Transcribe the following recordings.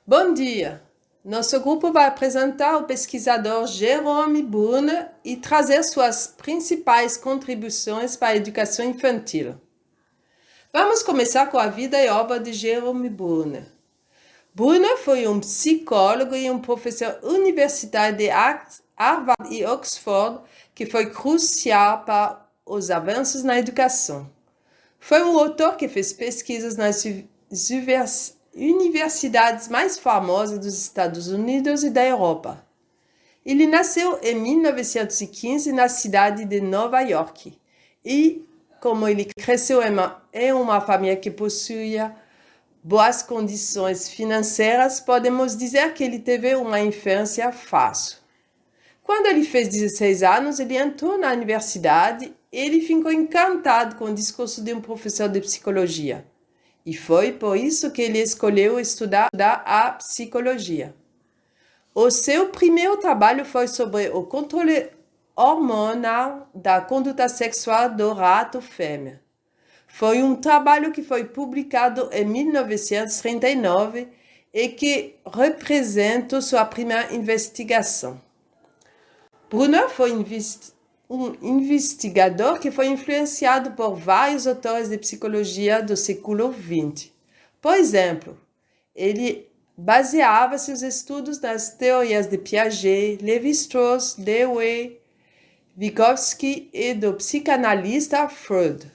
Bom dia! Nosso grupo vai apresentar o pesquisador Jerome Brunner e trazer suas principais contribuições para a educação infantil. Vamos começar com a vida e obra de Jerome Brunner. Brunner foi um psicólogo e um professor universitário de Harvard e Oxford que foi crucial para os avanços na educação. Foi um autor que fez pesquisas nas universidades mais famosas dos Estados Unidos e da Europa. Ele nasceu em 1915 na cidade de Nova York e, como ele cresceu em uma família que possuía boas condições financeiras, podemos dizer que ele teve uma infância fácil. Quando ele fez 16 anos, ele entrou na universidade e ele ficou encantado com o discurso de um professor de psicologia. E foi por isso que ele escolheu estudar a psicologia. O seu primeiro trabalho foi sobre o controle hormonal da conduta sexual do rato fêmea. Foi um trabalho que foi publicado em 1939 e que representa sua primeira investigação. Brunner foi um investigador que foi influenciado por vários autores de psicologia do século XX. Por exemplo, ele baseava seus estudos nas teorias de Piaget, Lévi-Strauss, Dewey, Vygotsky e do psicanalista Freud,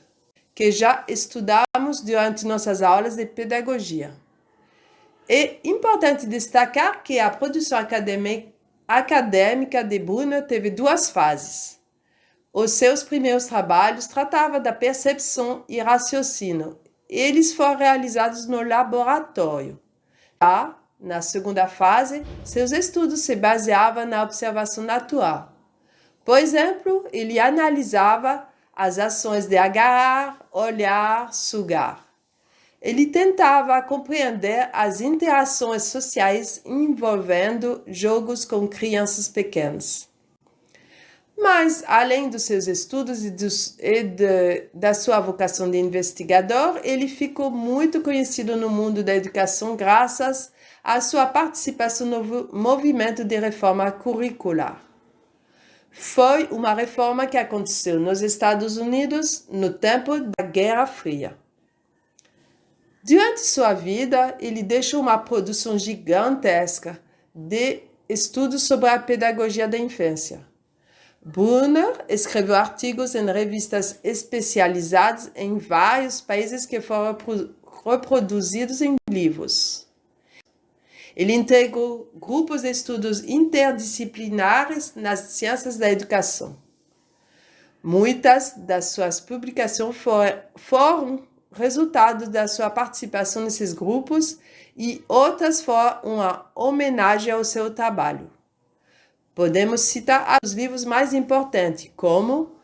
que já estudamos durante nossas aulas de pedagogia. É importante destacar que a produção acadêmica de Brunner teve duas fases. Os seus primeiros trabalhos tratavam da percepção e raciocínio. Eles foram realizados no laboratório. Já, na segunda fase, seus estudos se baseavam na observação natural. Por exemplo, ele analisava as ações de agarrar, olhar, sugar. Ele tentava compreender as interações sociais envolvendo jogos com crianças pequenas. Mas, além dos seus estudos da sua vocação de investigador, ele ficou muito conhecido no mundo da educação graças à sua participação no movimento de reforma curricular. Foi uma reforma que aconteceu nos Estados Unidos no tempo da Guerra Fria. Durante sua vida, ele deixou uma produção gigantesca de estudos sobre a pedagogia da infância. Brunner escreveu artigos em revistas especializadas em vários países que foram reproduzidos em livros. Ele integrou grupos de estudos interdisciplinares nas ciências da educação. Muitas das suas publicações foram resultado da sua participação nesses grupos e outras foram uma homenagem ao seu trabalho. Podemos citar os livros mais importantes, como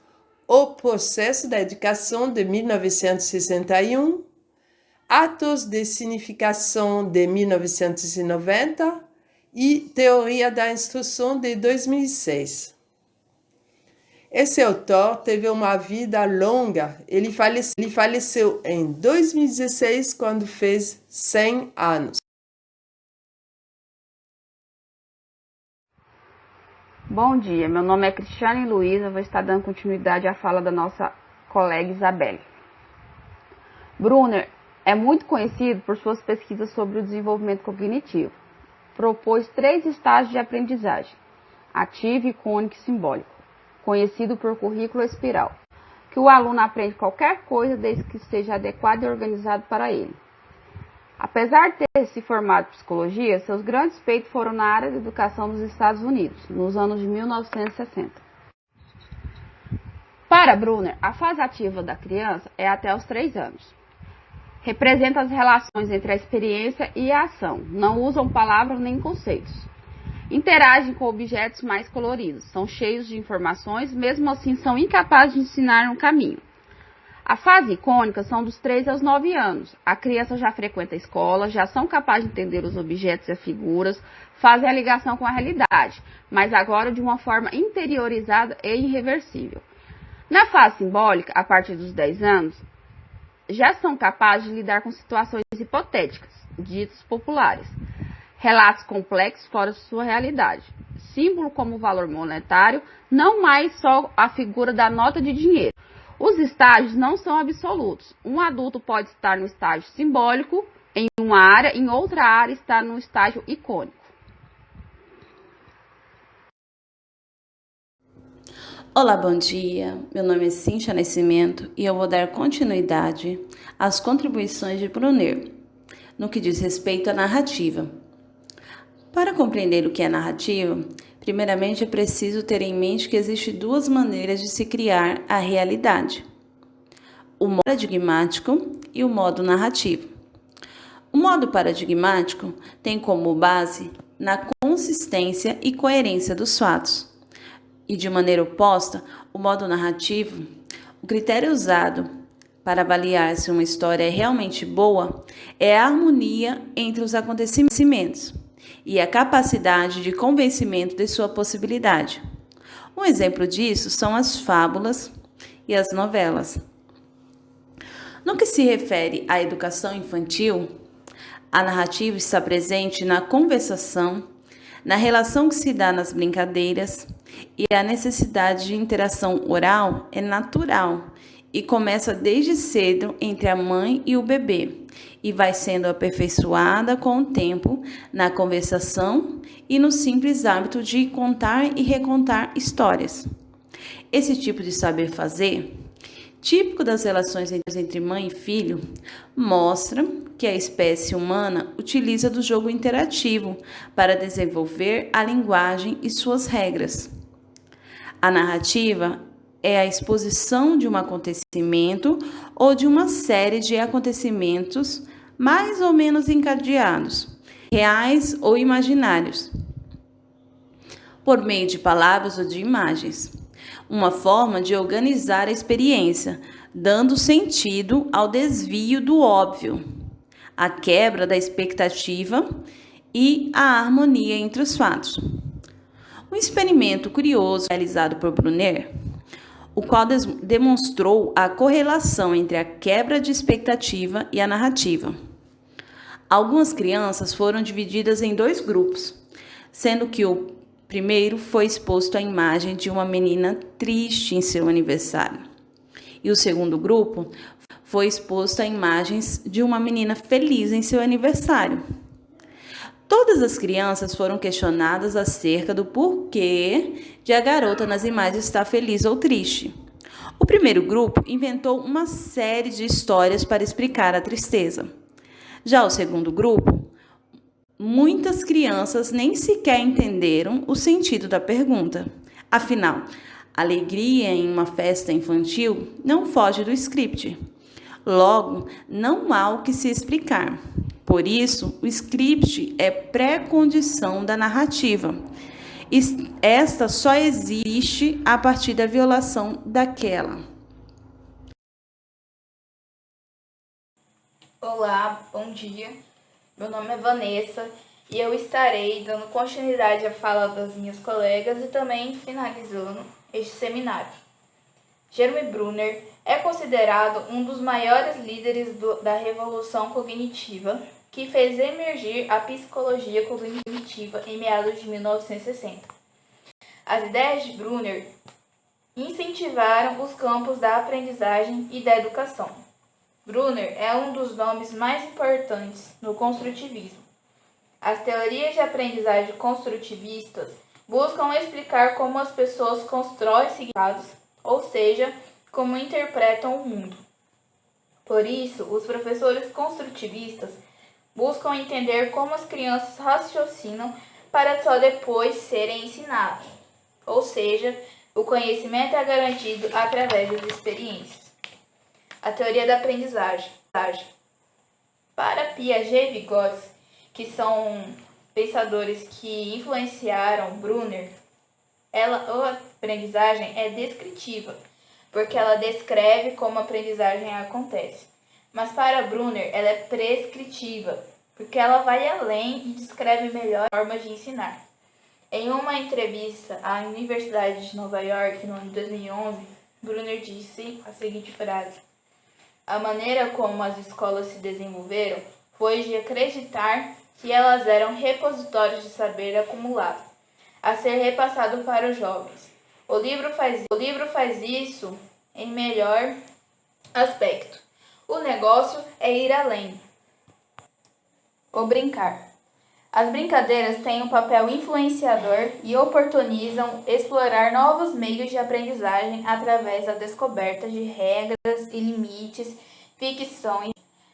O Processo da Educação, de 1961, Atos de Significação, de 1990 e Teoria da Instrução, de 2006. Esse autor teve uma vida longa. Ele faleceu em 2016, quando fez 100 anos. Bom dia, meu nome é Cristiane Luiza, vou estar dando continuidade à fala da nossa colega Isabelle. Brunner é muito conhecido por suas pesquisas sobre o desenvolvimento cognitivo. Propôs 3 estágios de aprendizagem: ativo, icônico e simbólico, conhecido por currículo espiral, que o aluno aprende qualquer coisa desde que seja adequado e organizado para ele. Apesar de ter se formado em psicologia, seus grandes feitos foram na área da educação nos Estados Unidos, nos anos de 1960. Para Brunner, a fase ativa da criança é até os 3 anos. Representa as relações entre a experiência e a ação, não usam palavras nem conceitos. Interagem com objetos mais coloridos, são cheios de informações, mesmo assim são incapazes de ensinar um caminho. A fase icônica são dos 3 aos 9 anos. A criança já frequenta a escola, já são capazes de entender os objetos e as figuras, fazem a ligação com a realidade, mas agora de uma forma interiorizada e irreversível. Na fase simbólica, a partir dos 10 anos, já são capazes de lidar com situações hipotéticas, ditas populares. relatos complexos fora de sua realidade. Símbolo como valor monetário, não mais só a figura da nota de dinheiro. Os estágios não são absolutos. Um adulto pode estar no estágio simbólico em uma área, em outra área está no estágio icônico. Olá, bom dia. Meu nome é Cíntia Nascimento e eu vou dar continuidade às contribuições de Brunner no que diz respeito à narrativa. Para compreender o que é narrativa, primeiramente é preciso ter em mente que existem duas maneiras de se criar a realidade: o modo paradigmático e o modo narrativo. O modo paradigmático tem como base na consistência e coerência dos fatos. E de maneira oposta, o modo narrativo, o critério usado para avaliar se uma história é realmente boa é a harmonia entre os acontecimentos e a capacidade de convencimento de sua possibilidade. Um exemplo disso são as fábulas e as novelas. No que se refere à educação infantil, a narrativa está presente na conversação, na relação que se dá nas brincadeiras, e a necessidade de interação oral é natural e começa desde cedo entre a mãe e o bebê e vai sendo aperfeiçoada com o tempo na conversação e no simples hábito de contar e recontar histórias. Esse tipo de saber fazer, típico das relações entre mãe e filho, mostra que a espécie humana utiliza do jogo interativo para desenvolver a linguagem e suas regras. A narrativa é a exposição de um acontecimento ou de uma série de acontecimentos mais ou menos encadeados, reais ou imaginários, por meio de palavras ou de imagens. Uma forma de organizar a experiência, dando sentido ao desvio do óbvio, a quebra da expectativa e a harmonia entre os fatos. Um experimento curioso realizado por Brunner, o qual demonstrou a correlação entre a quebra de expectativa e a narrativa. Algumas crianças foram divididas em dois grupos, sendo que o primeiro foi exposto à imagem de uma menina triste em seu aniversário, e o segundo grupo foi exposto a imagens de uma menina feliz em seu aniversário. Todas as crianças foram questionadas acerca do porquê de a garota nas imagens estar feliz ou triste. O primeiro grupo inventou uma série de histórias para explicar a tristeza. Já o segundo grupo, muitas crianças nem sequer entenderam o sentido da pergunta. Afinal, alegria em uma festa infantil não foge do script. Logo, não há o que se explicar. Por isso, o script é pré-condição da narrativa. Esta só existe a partir da violação daquela. Olá, bom dia. Meu nome é Vanessa e eu estarei dando continuidade à fala das minhas colegas e também finalizando este seminário. Jeremy Brunner é considerado um dos maiores líderes da revolução cognitiva, que fez emergir a psicologia cognitiva em meados de 1960. As ideias de Brunner incentivaram os campos da aprendizagem e da educação. Brunner é um dos nomes mais importantes no construtivismo. As teorias de aprendizagem construtivistas buscam explicar como as pessoas constroem significados, ou seja, como interpretam o mundo. Por isso, os professores construtivistas buscam entender como as crianças raciocinam para só depois serem ensinados. Ou seja, o conhecimento é garantido através das experiências. A teoria da aprendizagem. Para Piaget e Vygotsky, que são pensadores que influenciaram Brunner, a aprendizagem é descritiva, porque ela descreve como a aprendizagem acontece. Mas para Brunner, ela é prescritiva, porque ela vai além e descreve melhor formas de ensinar. Em uma entrevista à Universidade de Nova York, no ano de 2011, Brunner disse a seguinte frase: "A maneira como as escolas se desenvolveram foi de acreditar que elas eram repositórios de saber acumulado, a ser repassado para os jovens. O livro faz isso em melhor aspecto. O negócio é ir além. O brincar. As brincadeiras têm um papel influenciador e oportunizam explorar novos meios de aprendizagem através da descoberta de regras e limites, ficções.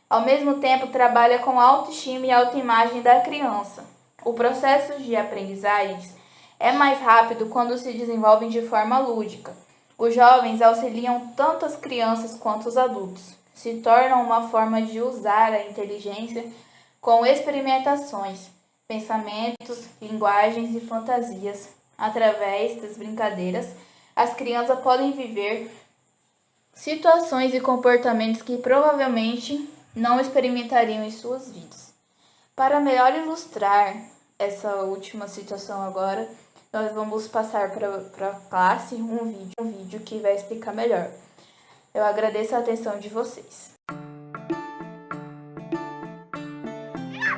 Ao mesmo tempo, trabalha com a autoestima e autoimagem da criança. O processo de aprendizagens é mais rápido quando se desenvolvem de forma lúdica. Os jovens auxiliam tanto as crianças quanto os adultos. Se tornam uma forma de usar a inteligência com experimentações, pensamentos, linguagens e fantasias. Através das brincadeiras, as crianças podem viver situações e comportamentos que provavelmente não experimentariam em suas vidas. Para melhor ilustrar essa última situação agora, nós vamos passar para a classe um vídeo que vai explicar melhor. Eu agradeço a atenção de vocês.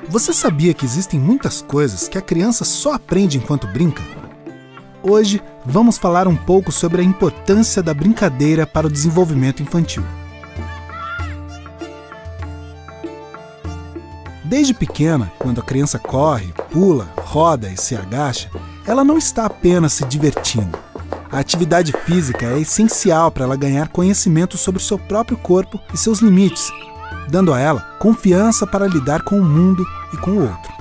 Você sabia que existem muitas coisas que a criança só aprende enquanto brinca? Hoje vamos falar um pouco sobre a importância da brincadeira para o desenvolvimento infantil. Desde pequena, quando a criança corre, pula, roda e se agacha, ela não está apenas se divertindo. A atividade física é essencial para ela ganhar conhecimento sobre o seu próprio corpo e seus limites, dando a ela confiança para lidar com o mundo e com o outro.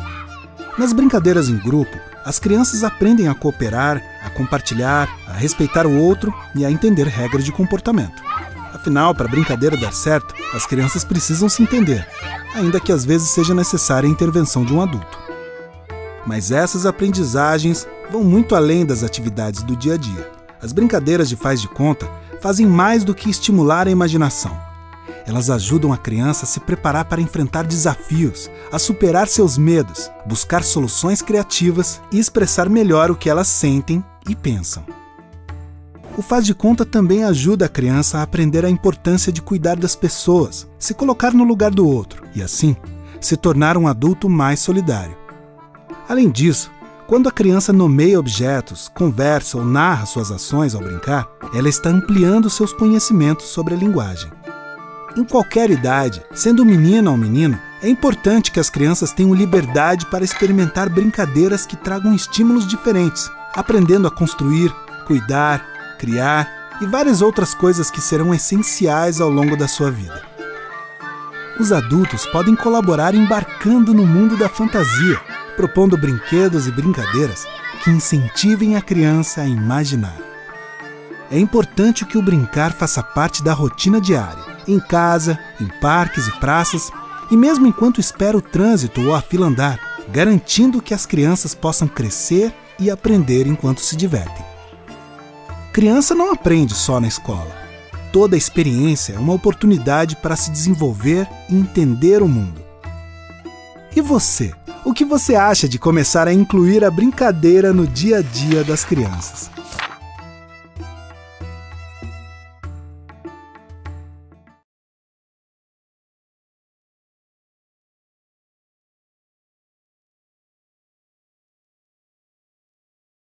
Nas brincadeiras em grupo, as crianças aprendem a cooperar, a compartilhar, a respeitar o outro e a entender regras de comportamento. Afinal, para a brincadeira dar certo, as crianças precisam se entender, ainda que às vezes seja necessária a intervenção de um adulto. Mas essas aprendizagens vão muito além das atividades do dia a dia. As brincadeiras de faz de conta fazem mais do que estimular a imaginação. Elas ajudam a criança a se preparar para enfrentar desafios, a superar seus medos, buscar soluções criativas e expressar melhor o que elas sentem e pensam. O faz de conta também ajuda a criança a aprender a importância de cuidar das pessoas, se colocar no lugar do outro e, assim, se tornar um adulto mais solidário. Além disso, quando a criança nomeia objetos, conversa ou narra suas ações ao brincar, ela está ampliando seus conhecimentos sobre a linguagem. Em qualquer idade, sendo menina ou menino, é importante que as crianças tenham liberdade para experimentar brincadeiras que tragam estímulos diferentes, aprendendo a construir, cuidar, criar e várias outras coisas que serão essenciais ao longo da sua vida. Os adultos podem colaborar embarcando no mundo da fantasia, propondo brinquedos e brincadeiras que incentivem a criança a imaginar. É importante que o brincar faça parte da rotina diária, em casa, em parques e praças, e mesmo enquanto espera o trânsito ou a fila andar, garantindo que as crianças possam crescer e aprender enquanto se divertem. Criança não aprende só na escola. Toda experiência é uma oportunidade para se desenvolver e entender o mundo. E você? O que você acha de começar a incluir a brincadeira no dia a dia das crianças?